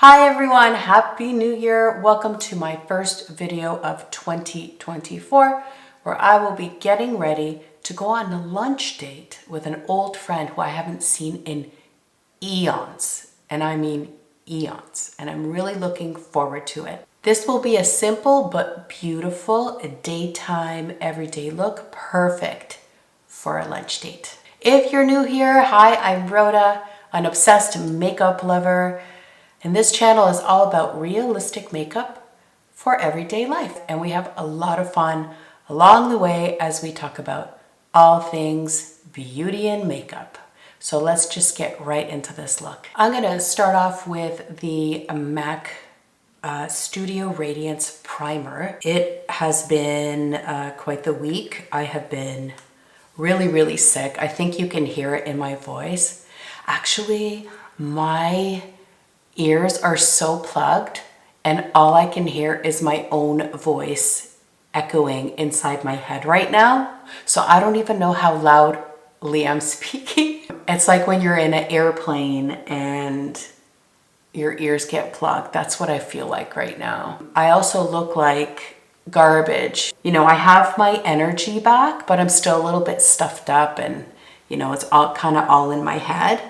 Hi everyone, Happy New Year. Welcome to my first video of 2024, where I will be getting ready to go on a lunch date with an old friend who I haven't seen in eons, and I mean eons, and I'm really looking forward to it. This will be a simple but beautiful daytime everyday look, perfect for a lunch date. If you're new here, hi, I'm Rhoda, an obsessed makeup lover. And this channel is all about realistic makeup for everyday life. And we have a lot of fun along the way as we talk about all things beauty and makeup. So let's just get right into this look. I'm gonna start off with the MAC Studio Radiance Primer. It has been quite the week. I have been really sick. I think you can hear it in my voice. Actually, my ears are so plugged and all I can hear is my own voice echoing inside my head right now. So I don't even know how loudly I'm speaking. It's like when you're in an airplane and your ears get plugged. That's what I feel like right now. I also look like garbage. You know, I have my energy back, but I'm still a little bit stuffed up and, you know, it's all kind of all in my head.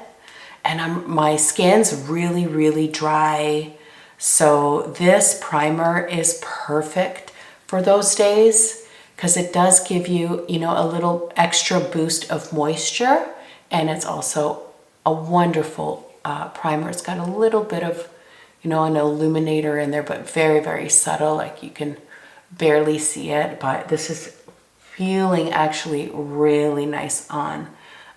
And my skin's really dry. So this primer is perfect for those days because it does give you, you know, a little extra boost of moisture. And it's also a wonderful primer. It's got a little bit of, you know, an illuminator in there, but very subtle. Like you can barely see it, but this is feeling actually really nice on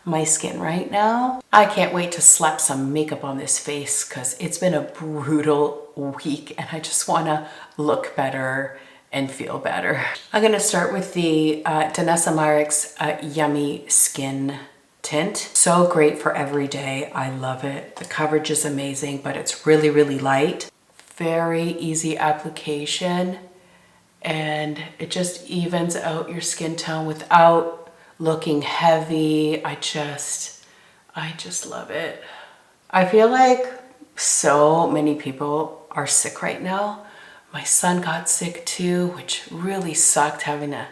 my skin right now. I can't wait to slap some makeup on this face because it's been a brutal week and I just want to look better and feel better. I'm going to start with the Danessa Myricks Yummy Skin Tint. So great for every day. I love it. The coverage is amazing, but it's really light. Very easy application and it just evens out your skin tone without looking heavy. I just love it. I feel like so many people are sick right now. My son got sick too, which really sucked having to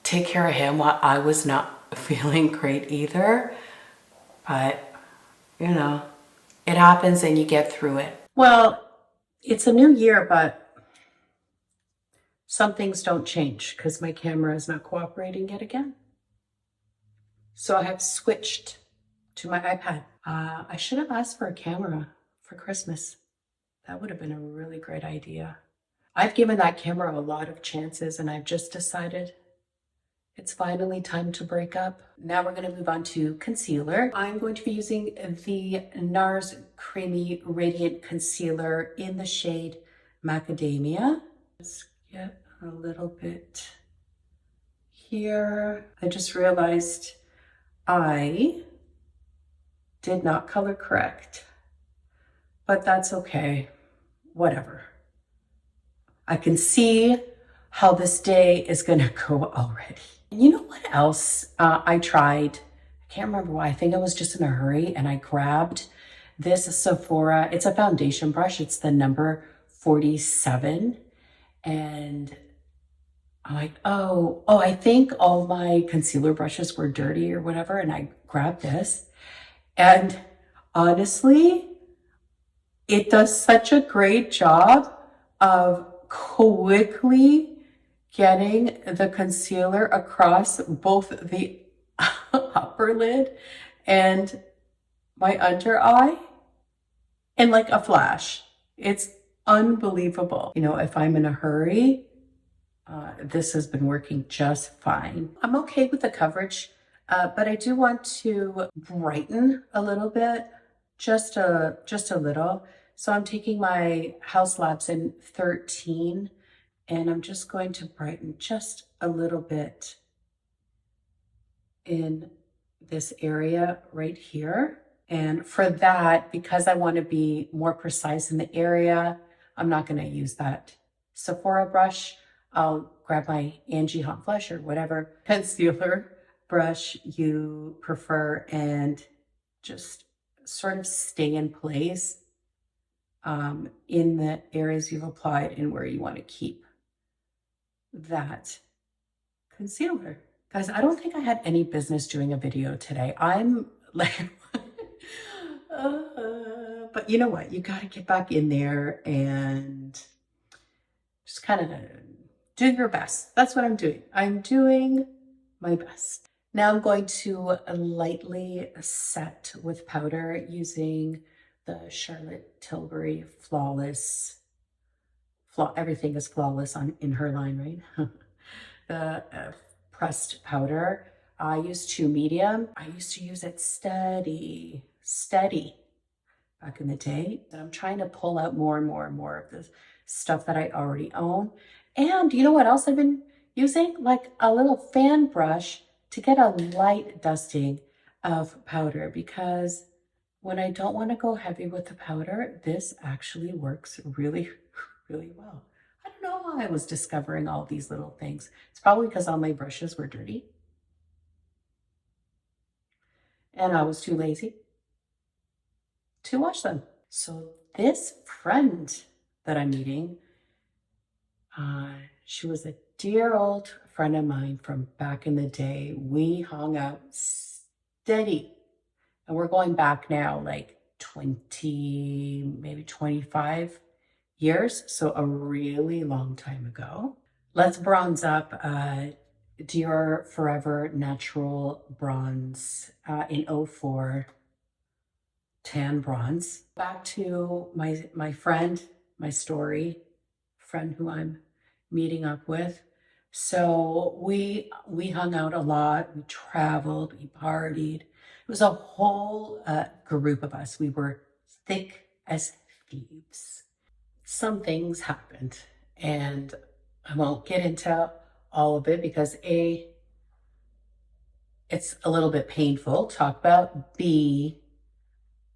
take care of him while I was not feeling great either. But, you know, it happens and you get through it. Well, it's a new year, but some things don't change because my camera is not cooperating yet again. So I have switched to my iPad. I should have asked for a camera for Christmas. That would have been a really great idea. I've given that camera a lot of chances and I've just decided it's finally time to break up. Now we're going to move on to concealer. I'm going to be using the NARS Creamy Radiant Concealer in the shade Macadamia. Just get a little bit here. I just realized I did not color correct, but that's okay, whatever. I can see how this day is gonna go already. And you know what else I tried? I can't remember why. I think I was just in a hurry and I grabbed this Sephora. It's a foundation brush. It's the number 47. And I'm like, oh, I think all my concealer brushes were dirty or whatever. And I grabbed this. And honestly, it does such a great job of quickly getting the concealer across both the upper lid and my under eye in like a flash. It's unbelievable. You know, if I'm in a hurry, this has been working just fine. I'm okay with the coverage, but I do want to brighten a little bit, just a little. So I'm taking my House Labs in 13 and I'm just going to brighten just a little bit in this area right here. And for that, because I want to be more precise in the area, I'm not going to use that Sephora brush. I'll grab my Angie Hot Flush or whatever concealer brush you prefer and just sort of stay in place in the areas you've applied and where you want to keep that concealer. Guys, I don't think I had any business doing a video today. I'm like, but you know what? You got to get back in there and just kind of do your best. That's what I'm doing. I'm doing my best. Now I'm going to lightly set with powder using the Charlotte Tilbury Flawless. Everything is flawless in her line, right? The pressed powder. I use 2 medium. I used to use it steady back in the day. And I'm trying to pull out more and more and more of the stuff that I already own. And you know what else I've been using? Like a little fan brush to get a light dusting of powder, because when I don't want to go heavy with the powder, this actually works really, really well. I don't know how I was discovering all these little things. It's probably because all my brushes were dirty and I was too lazy to wash them. So this friend that I'm meeting, she was a dear old friend of mine from back in the day. We hung out steady, and we're going back now like 20, maybe 25 years. So a really long time ago. Let's bronze up. Dior Forever Natural Bronze in 04. Tan bronze. Back to my friend, my story friend who I'm meeting up with. So we hung out a lot. We traveled. We partied. It was a whole group of us. We were thick as thieves. Some things happened, and I won't get into all of it because A, it's a little bit painful to talk about. B,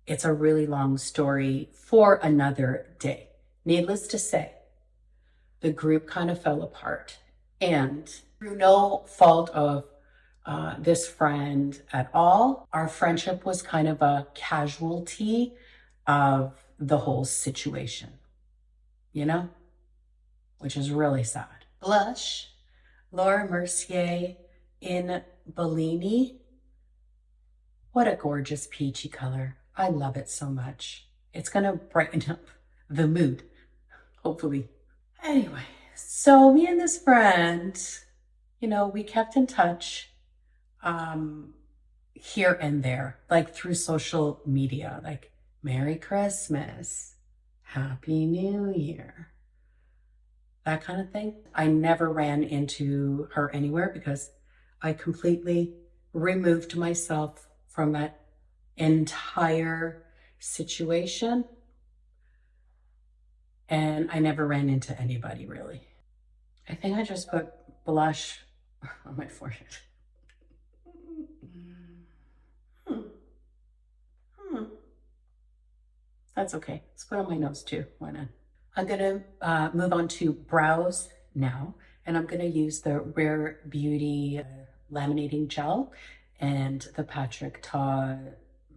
it's a really long story for another day. Needless to say, the group kind of fell apart, and through no fault of this friend at all, our friendship was kind of a casualty of the whole situation, you know, which is really sad. Blush, Laura Mercier in Bellini. What a gorgeous peachy color. I love it so much. It's gonna brighten up the mood, hopefully. Anyway, so me and this friend, you know, we kept in touch here and there, like through social media, like Merry Christmas, Happy New Year, that kind of thing. I never ran into her anywhere because I completely removed myself from that entire situation, and I never ran into anybody really. I think I just put blush on my forehead. That's okay. Let's put it on my nose too. Why not? I'm gonna move on to brows now, and I'm gonna use the Rare Beauty laminating gel and the Patrick Ta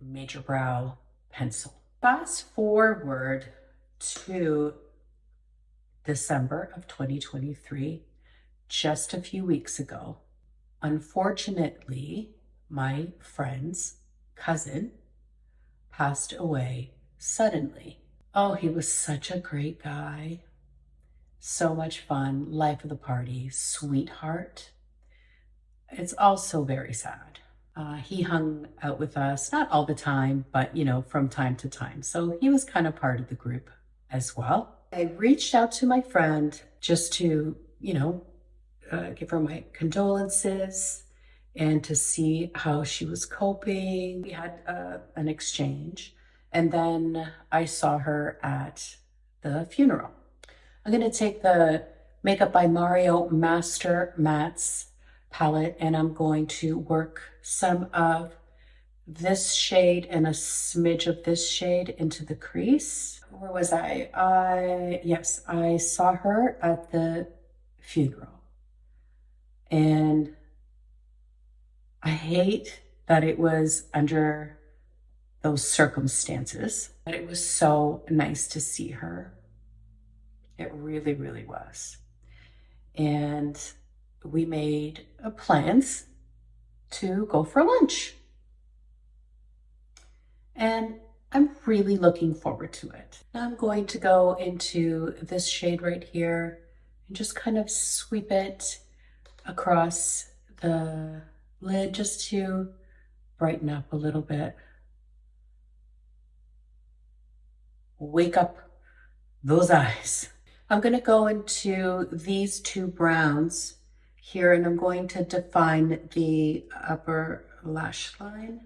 Major Brow Pencil. Fast forward to December of 2023, just a few weeks ago. Unfortunately, my friend's cousin passed away suddenly. Oh, he was such a great guy. So much fun, life of the party, sweetheart. It's also very sad. He hung out with us, not all the time, but you know, from time to time. So he was kind of part of the group as well. I reached out to my friend just to, you know, give her my condolences and to see how she was coping. We had an exchange, and then I saw her at the funeral. I'm going to take the Makeup by Mario Master Mattes palette, and I'm going to work some of this shade and a smidge of this shade into the crease. Where was I? Yes, I saw her at the funeral. And I hate that it was under those circumstances. But it was so nice to see her. It really, really was. And we made plans to go for lunch. And I'm really looking forward to it. Now I'm going to go into this shade right here and just kind of sweep it across the lid just to brighten up a little bit. Wake up those eyes. I'm going to go into these two browns here, and I'm going to define the upper lash line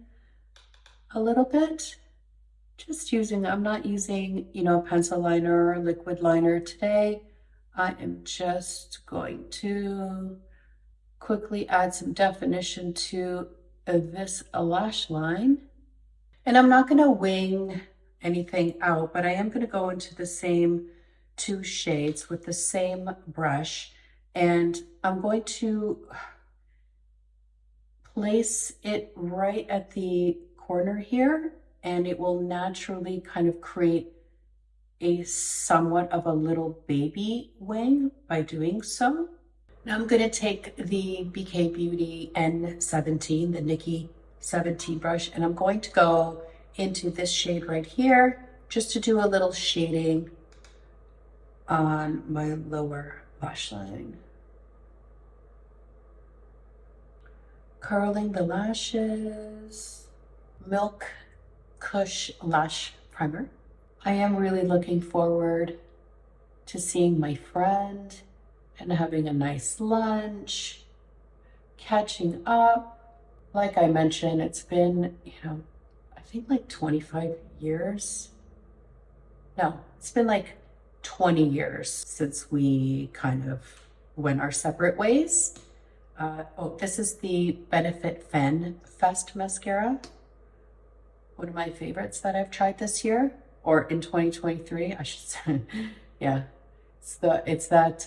a little bit. Just using, I'm not using, pencil liner or liquid liner today. I am just going to quickly add some definition to this lash line. And I'm not going to wing anything out, but I am going to go into the same two shades with the same brush, and I'm going to place it right at the corner here, and it will naturally kind of create a somewhat of a little baby wing by doing so. Now I'm going to take the BK Beauty N17, the Nikki 17 brush, and I'm going to go into this shade right here just to do a little shading on my lower lash line. Curling the lashes. Milk Kush Lash Primer. I am really looking forward to seeing my friend and having a nice lunch, catching up. Like I mentioned, it's been, I think like 25 years. No, it's been like 20 years since we kind of went our separate ways. This is the Benefit Fen Fest mascara. One of my favorites that I've tried this year, or in 2023, I should say. Yeah, it's that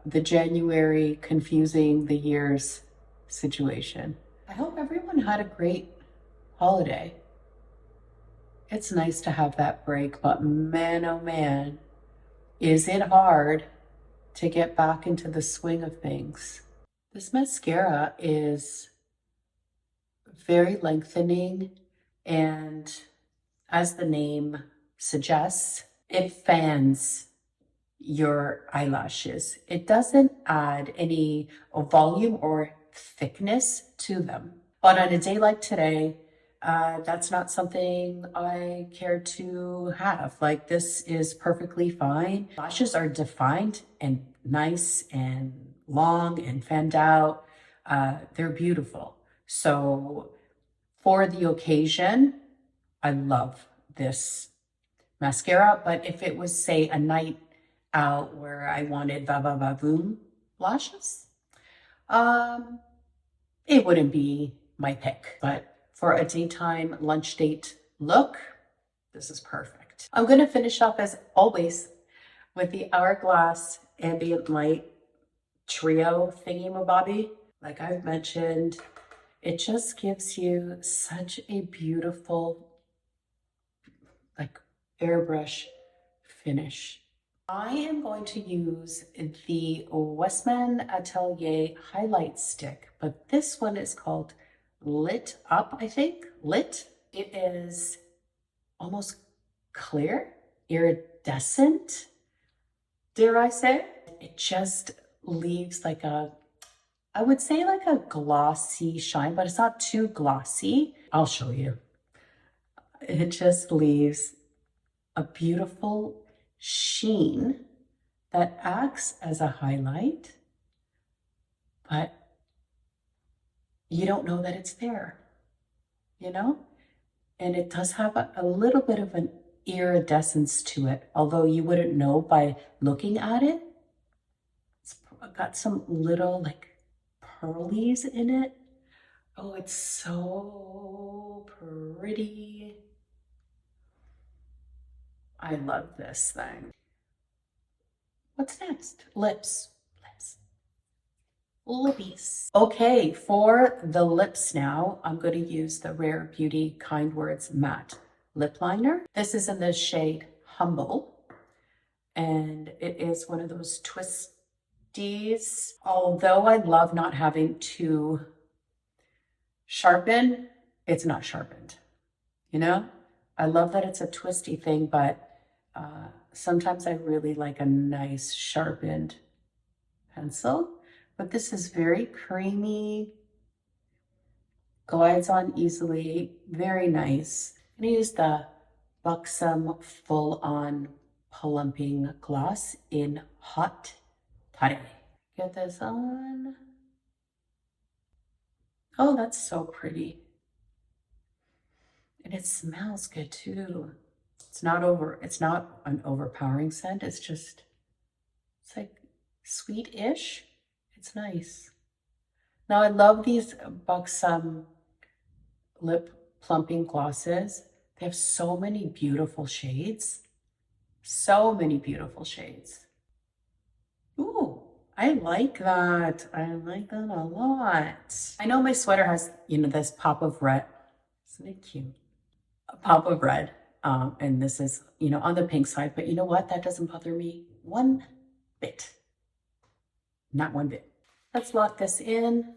the January confusing the years situation. I hope everyone had a great holiday. It's nice to have that break, but man, oh man, is it hard to get back into the swing of things. This mascara is very lengthening, and as the name suggests, it fans your eyelashes. It doesn't add any volume or thickness to them. But on a day like today, that's not something I care to have. Like, this is perfectly fine. Lashes are defined and nice and long and fanned out. They're beautiful. So for the occasion, I love this mascara. But if it was, say, a night out where I wanted va-va-va-voom lashes, it wouldn't be my pick. But for a daytime lunch date look, this is perfect. I'm going to finish up as always with the Hourglass Ambient Light Trio thingy-mabobby. Like I've mentioned, it just gives you such a beautiful, like, airbrush finish. I am going to use the Westman Atelier highlight stick, but this one is called Lit Up, I think. Lit. It is almost clear, iridescent, dare I say. It just leaves like I would say like a glossy shine, but it's not too glossy. I'll show you. It just leaves a beautiful sheen that acts as a highlight, but you don't know that it's there, And it does have a little bit of an iridescence to it, although you wouldn't know by looking at it. It's got some little like pearlies in it. Oh, it's so pretty. I love this thing. What's next? Lips. Lippies. Okay, for the lips now, I'm going to use the Rare Beauty Kind Words Matte lip liner. This is in the shade Humble, and it is one of those twisties. Although I love not having to sharpen, it's not sharpened, you know? I love that it's a twisty thing, but sometimes I really like a nice sharpened pencil. But this is very creamy, glides on easily, very nice. I'm gonna use the Buxom Full On Plumping Gloss in Hot Toddy. Get this on. Oh, that's so pretty. And it smells good too. It's not an overpowering scent. It's like sweet-ish. It's nice. Now I love these Buxom lip plumping glosses. They have so many beautiful shades. So many beautiful shades. Ooh, I like that. I like that a lot. I know my sweater has, this pop of red. Isn't it cute? A pop of red. And this is, on the pink side, but you know what? That doesn't bother me one bit. Not one bit. Let's lock this in.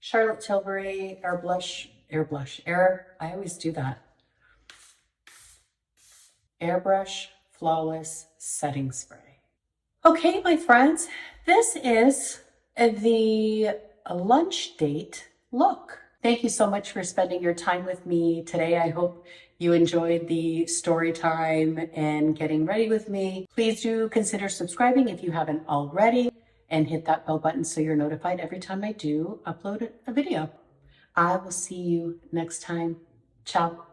Charlotte Tilbury I always do that. Airbrush Flawless Setting Spray. Okay, my friends, this is the lunch date look. Thank you so much for spending your time with me today. I hope you enjoyed the story time and getting ready with me. Please do consider subscribing if you haven't already, and hit that bell button so you're notified every time I do upload a video. I will see you next time. Ciao.